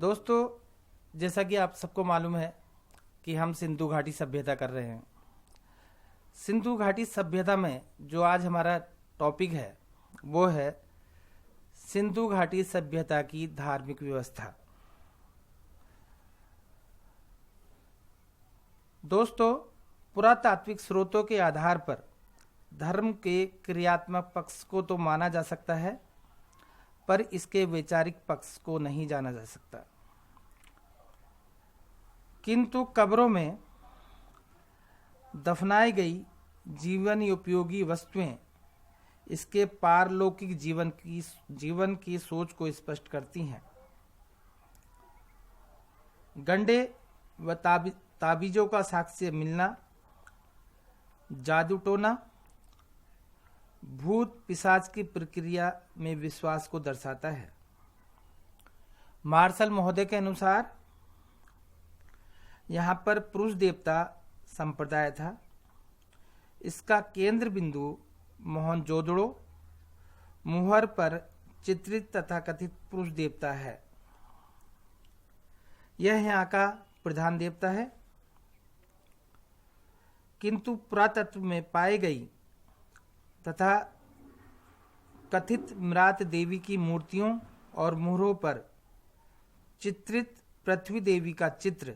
दोस्तों, जैसा कि आप सबको मालूम है कि हम सिंधु घाटी सभ्यता कर रहे हैं। सिंधु घाटी सभ्यता में जो आज हमारा टॉपिक है वो है सिंधु घाटी सभ्यता की धार्मिक व्यवस्था। दोस्तों, पुरातात्विक स्रोतों के आधार पर धर्म के क्रियात्मक पक्ष को तो माना जा सकता है, पर इसके वैचारिक पक्ष को नहीं जाना जा सकता। किंतु कब्रों में दफनाई गई जीवन उपयोगी वस्तुएं इसके पारलौकिक जीवन की सोच को स्पष्ट करती हैं। गंडे व ताबीजों का साक्ष्य मिलना, जादू टोना, भूत पिशाच की प्रक्रिया में विश्वास को दर्शाता है। मार्शल महोदय के अनुसार यहाँ पर पुरुष देवता संप्रदाय था। इसका केंद्र बिंदु मोहनजोदड़ो मुहर पर चित्रित तथाकथित पुरुष देवता है। यह यहाँ का प्रधान देवता है। किंतु पुरातत्व में पाई गई तथा कथित मृत देवी की मूर्तियों और मुहरों पर चित्रित पृथ्वी देवी का चित्र,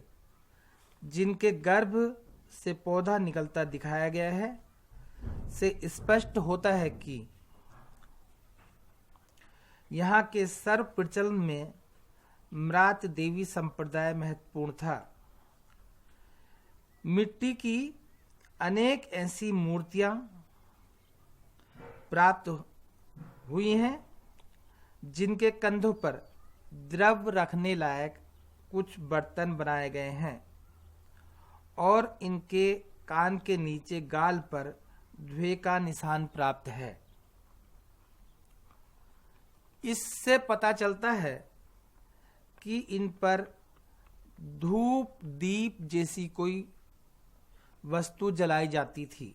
जिनके गर्भ से पौधा निकलता दिखाया गया है, से स्पष्ट होता है कि यहाँ के सर्व प्रचलन में मृत देवी संप्रदाय महत्वपूर्ण था। मिट्टी की अनेक ऐसी मूर्तियां प्राप्त हुई हैं जिनके कंधों पर द्रव रखने लायक कुछ बर्तन बनाए गए हैं और इनके कान के नीचे गाल पर धुएं का निशान प्राप्त है। इससे पता चलता है कि इन पर धूप दीप जैसी कोई वस्तु जलाई जाती थी।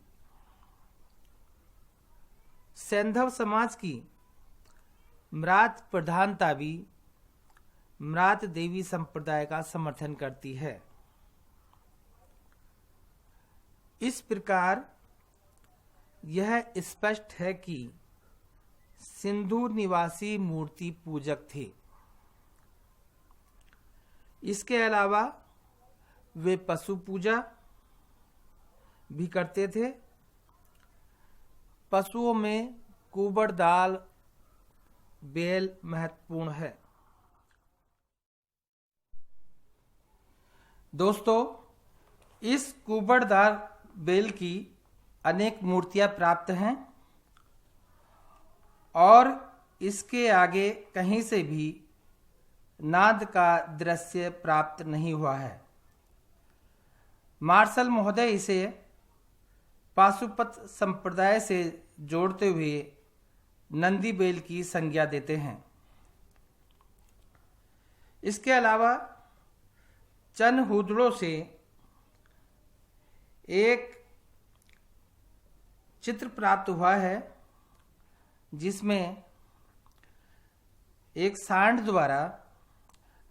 सैंधव समाज की मृत प्रधानता भी मृत देवी संप्रदाय का समर्थन करती है। इस प्रकार यह स्पष्ट है कि सिंधु निवासी मूर्ति पूजक थे। इसके अलावा वे पशु पूजा भी करते थे। पशुओं में कुबड़ दाल बैल महत्वपूर्ण है। दोस्तों, इस कुबड़ दाल बैल की अनेक मूर्तियां प्राप्त हैं और इसके आगे कहीं से भी नाद का दृश्य प्राप्त नहीं हुआ है। मार्शल महोदय इसे पाशुपत संप्रदाय से जोड़ते हुए नंदी बैल की संज्ञा देते हैं। इसके अलावा चंद हुदड़ों से एक चित्र प्राप्त हुआ है जिसमें एक सांड द्वारा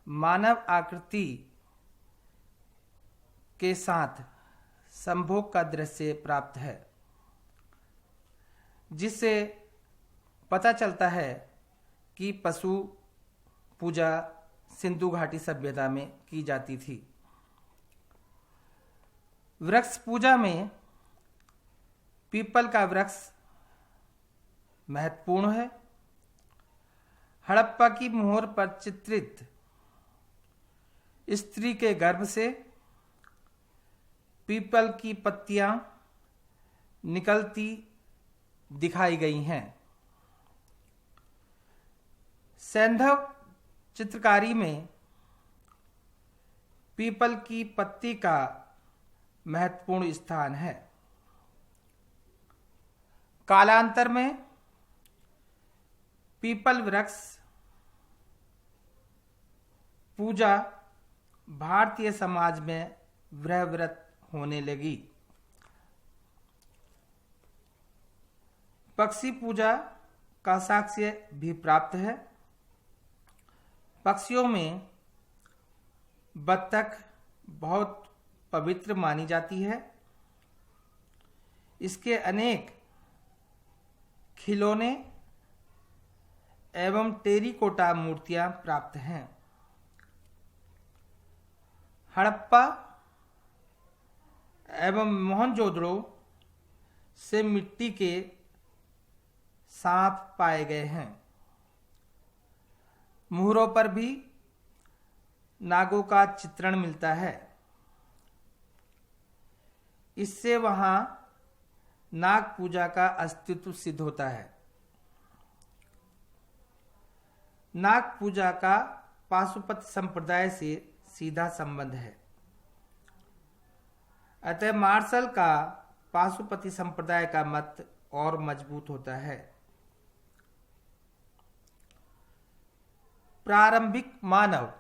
मानव आकृति के साथ संभोग का दृश्य प्राप्त है, जिससे पता चलता है कि पशु पूजा सिंधु घाटी सभ्यता में की जाती थी। वृक्ष पूजा में पीपल का वृक्ष महत्वपूर्ण है। हड़प्पा की मोहर पर चित्रित स्त्री के गर्भ से पीपल की पत्तियां निकलती दिखाई गई हैं। सैंधव चित्रकारी में पीपल की पत्ती का महत्वपूर्ण स्थान है। कालांतर में पीपल वृक्ष पूजा भारतीय समाज में वृहव्रत होने लगी। पक्षी पूजा का साक्ष्य भी प्राप्त है। पक्षियों में बत्तख बहुत पवित्र मानी जाती है। इसके अनेक खिलौने एवं टेरिकोटा मूर्तियां प्राप्त हैं। हड़प्पा एवं मोहनजोदड़ो से मिट्टी के सांप पाए गए हैं। मुहरों पर भी नागों का चित्रण मिलता है। इससे वहां नाग पूजा का अस्तित्व सिद्ध होता है। नाग पूजा का पाशुपत संप्रदाय से सीधा संबंध है। अतः मार्शल का पाशुपति संप्रदाय का मत और मजबूत होता है। प्रारंभिक मानव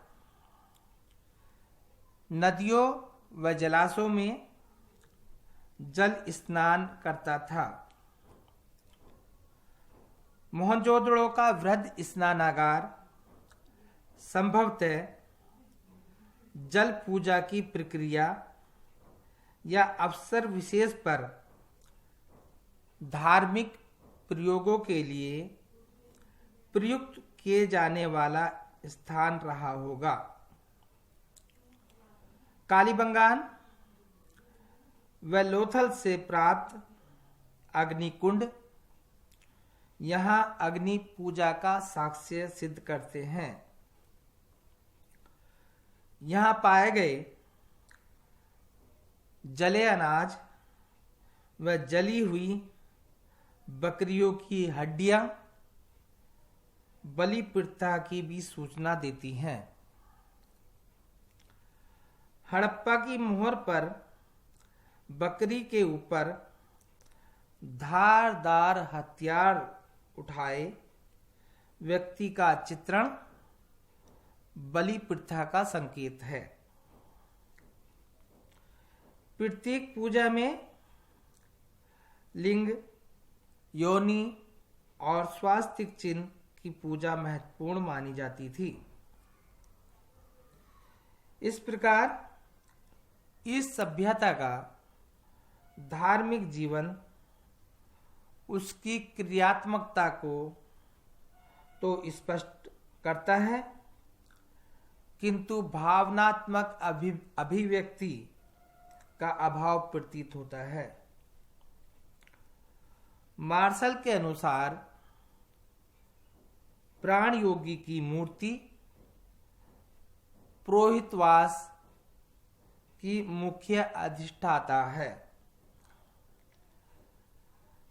नदियों व जलाशयों में जल स्नान करता था। मोहनजोदड़ो का वृहद स्नानागार संभवतः जल पूजा की प्रक्रिया या अवसर विशेष पर धार्मिक प्रयोगों के लिए प्रयुक्त किए जाने वाला स्थान रहा होगा। कालीबंगान व लोथल से प्राप्त अग्निकुंड यहाँ अग्नि पूजा का साक्ष्य सिद्ध करते हैं। यहाँ पाए गए जले अनाज व जली हुई बकरियों की हड्डियां बलि प्रथा की भी सूचना देती हैं। हड़प्पा की मोहर पर बकरी के ऊपर धारदार हथियार उठाए व्यक्ति का चित्रण बलि प्रथा का संकेत है। प्रत्येक पूजा में लिंग, योनि और स्वास्तिक चिन्ह की पूजा महत्वपूर्ण मानी जाती थी। इस प्रकार इस सभ्यता का धार्मिक जीवन उसकी क्रियात्मकता को तो स्पष्ट करता है, किंतु भावनात्मक अभिव्यक्ति का अभाव प्रतीत होता है। मार्शल के अनुसार प्राण योगी की मूर्ति पुरोहितवास की मुख्य अधिष्ठाता है।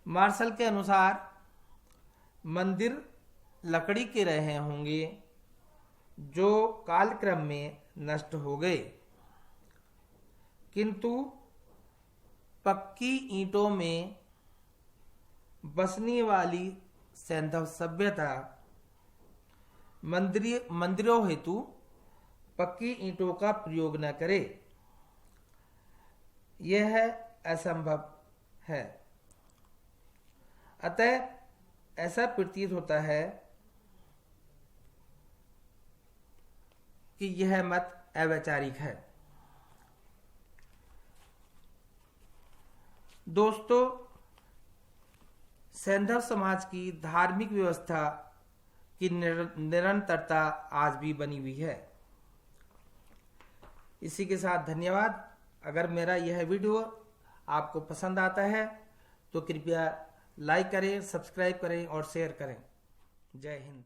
मार्शल के अनुसार मंदिर लकड़ी के रहे होंगे जो कालक्रम में नष्ट हो गए, किंतु पक्की ईंटों में बसने वाली सैंधव सभ्यता मंदिरों हेतु पक्की ईंटों का प्रयोग न करे, यह असंभव है। अतः ऐसा प्रतीत होता है कि यह मत अवैचारिक है। दोस्तों, सैंधव समाज की धार्मिक व्यवस्था की निरंतरता आज भी बनी हुई है। इसी के साथ धन्यवाद। अगर मेरा यह वीडियो आपको पसंद आता है तो कृपया लाइक करें, सब्सक्राइब करें और शेयर करें। जय हिंद।